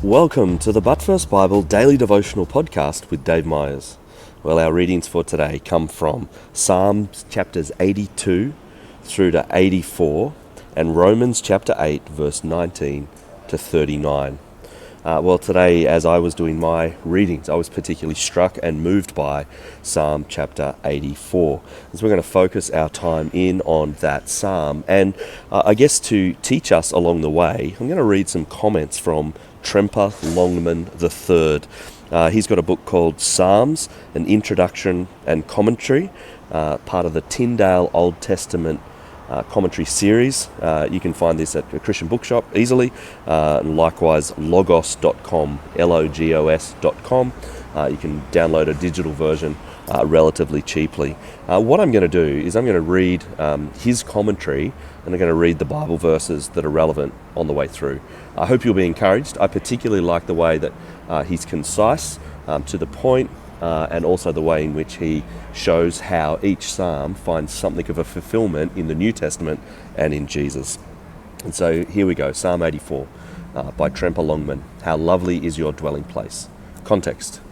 Welcome to the But First Bible Daily Devotional Podcast with Dave Myers. Well, our readings for today come from Psalms chapters 82 through to 84 and Romans chapter 8 verse 19 to 39. Today as I was doing my readings, I was particularly struck and moved by Psalm chapter 84. So we're going to focus our time in on that psalm. And I guess to teach us along the way, I'm going to read some comments from Tremper Longman III. He's got a book called Psalms, an Introduction and Commentary, part of the Tyndale Old Testament commentary series. You can find this at a Christian bookshop easily, and likewise logos.com, logos.com. You can download a digital version relatively cheaply. What I'm going to do is I'm going to read his commentary, and I'm going to read the Bible verses that are relevant on the way through. I hope you'll be encouraged. I particularly like the way that he's concise, to the point, and also the way in which he shows how each psalm finds something of a fulfillment in the New Testament and in Jesus. And so here we go, Psalm 84 by Tremper Longman. How lovely is your dwelling place. Context.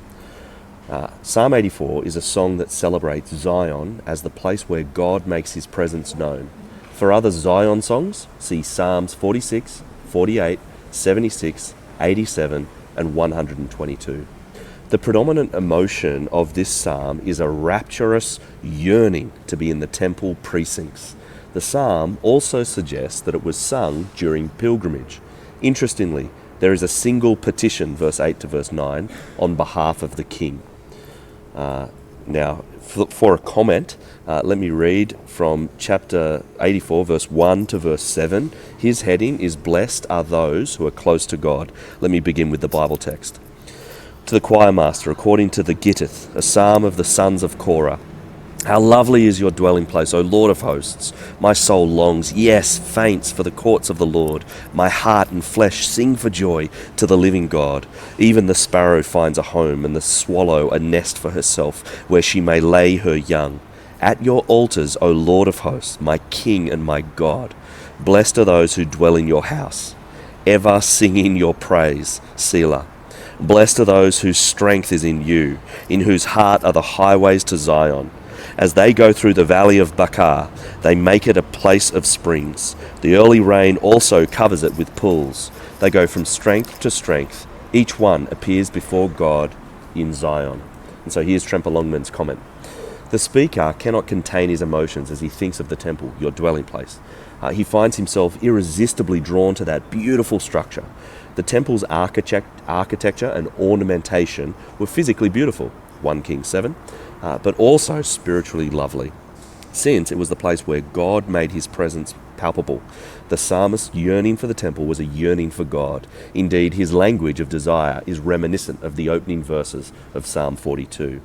Psalm 84 is a song that celebrates Zion as the place where God makes his presence known. For other Zion songs, see Psalms 46, 48, 76, 87, and 122. The predominant emotion of this psalm is a rapturous yearning to be in the temple precincts. The psalm also suggests that it was sung during pilgrimage. Interestingly, there is a single petition, verse 8 to verse 9, on behalf of the king. Now, for a comment, let me read from chapter 84, verse 1 to verse 7. His heading is Blessed are those who are close to God. Let me begin with the Bible text. To the choir master, according to the Gittith, a psalm of the sons of Korah. How lovely is your dwelling place, O Lord of hosts! My soul longs, yes, faints for the courts of the Lord. My heart and flesh sing for joy to the living God. Even the sparrow finds a home, and the swallow a nest for herself, where she may lay her young. At your altars, O Lord of hosts, my King and my God. Blessed are those who dwell in your house, ever singing your praise. Selah. Blessed are those whose strength is in you, in whose heart are the highways to Zion. As they go through the valley of Baca, they make it a place of springs. The early rain also covers it with pools. They go from strength to strength. Each one appears before God in Zion. And so here's Tremper Longman's comment. The speaker cannot contain his emotions as he thinks of the temple, your dwelling place. He finds himself irresistibly drawn to that beautiful structure. The temple's architecture and ornamentation were physically beautiful, 1 Kings 7, but also spiritually lovely, since it was the place where God made his presence palpable. The psalmist's yearning for the temple was a yearning for God. Indeed, his language of desire is reminiscent of the opening verses of Psalm 42.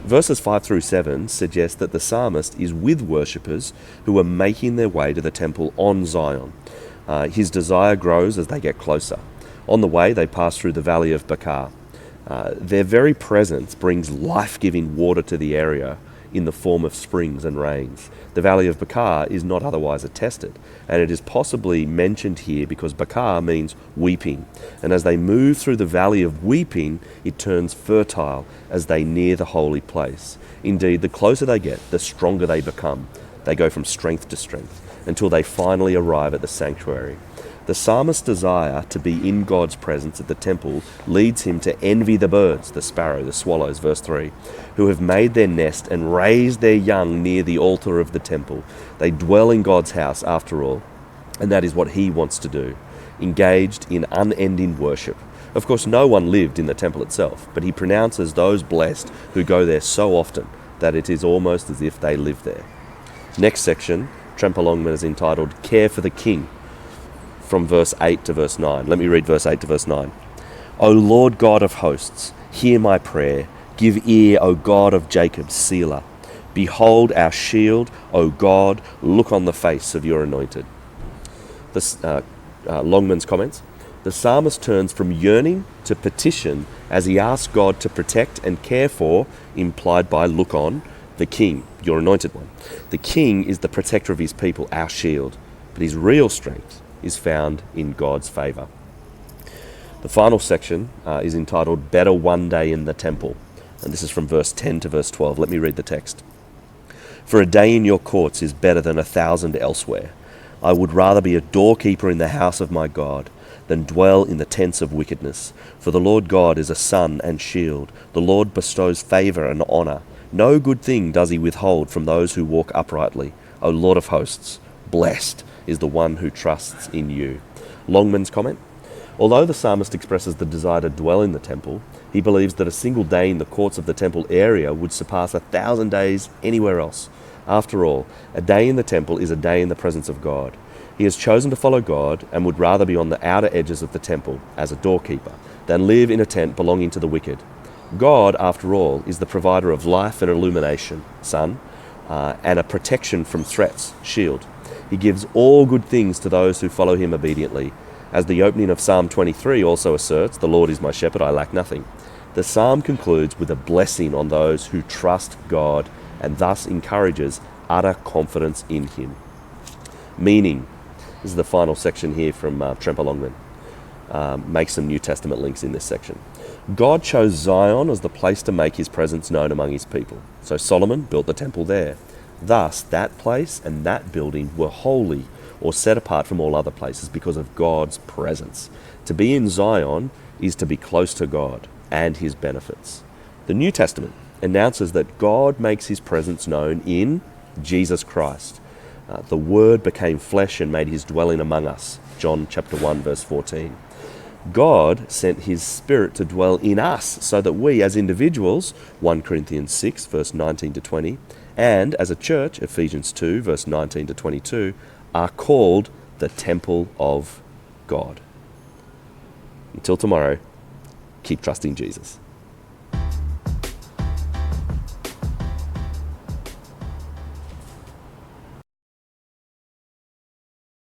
Verses 5 through 7 suggest that the psalmist is with worshippers who are making their way to the temple on Zion. His desire grows as they get closer. On the way, they pass through the valley of Baca. Their very presence brings life-giving water to the area in the form of springs and rains. The valley of Baca is not otherwise attested, and it is possibly mentioned here because Baca means weeping. And as they move through the valley of weeping, it turns fertile as they near the holy place. Indeed, the closer they get, the stronger they become. They go from strength to strength until they finally arrive at the sanctuary. The psalmist's desire to be in God's presence at the temple leads him to envy the birds, the sparrow, the swallows, verse 3, who have made their nest and raised their young near the altar of the temple. They dwell in God's house after all, and that is what he wants to do, engaged in unending worship. Of course, no one lived in the temple itself, but he pronounces those blessed who go there so often that it is almost as if they live there. Next section, Tremper Longman is entitled Care for the King, from verse 8 to verse 9. Let me read verse 8 to verse 9. O Lord God of hosts, hear my prayer. Give ear, O God of Jacob, Selah. Behold our shield, O God, look on the face of your anointed. Longman's comments. The psalmist turns from yearning to petition as he asks God to protect and care for, implied by look on, the king, your anointed one. The king is the protector of his people, our shield, but his real strength is found in God's favour. The final section is entitled Better One Day in the Temple. And this is from verse 10 to verse 12. Let me read the text. For a day in your courts is better than 1,000 elsewhere. I would rather be a doorkeeper in the house of my God than dwell in the tents of wickedness. For the Lord God is a sun and shield. The Lord bestows favour and honour. No good thing does he withhold from those who walk uprightly. O Lord of hosts, blessed is the one who trusts in you. Longman's comment. Although the psalmist expresses the desire to dwell in the temple, he believes that a single day in the courts of the temple area would surpass 1,000 days anywhere else. After all, a day in the temple is a day in the presence of God. He has chosen to follow God and would rather be on the outer edges of the temple as a doorkeeper than live in a tent belonging to the wicked. God, after all, is the provider of life and illumination, sun, and a protection from threats, shield. He gives all good things to those who follow him obediently. As the opening of Psalm 23 also asserts, "The Lord is my shepherd, I lack nothing." The psalm concludes with a blessing on those who trust God and thus encourages utter confidence in him. Meaning, this is the final section here from Tremper Longman. Make some New Testament links in this section. God chose Zion as the place to make his presence known among his people. So Solomon built the temple there. Thus, that place and that building were holy or set apart from all other places because of God's presence. To be in Zion is to be close to God and his benefits. The New Testament announces that God makes his presence known in Jesus Christ. The Word became flesh and made his dwelling among us. John chapter 1 verse 14. God sent his Spirit to dwell in us so that we as individuals, 1 Corinthians 6 verse 19 to 20, and as a church, Ephesians 2 verse 19 to 22, are called the temple of God. Until tomorrow, keep trusting Jesus.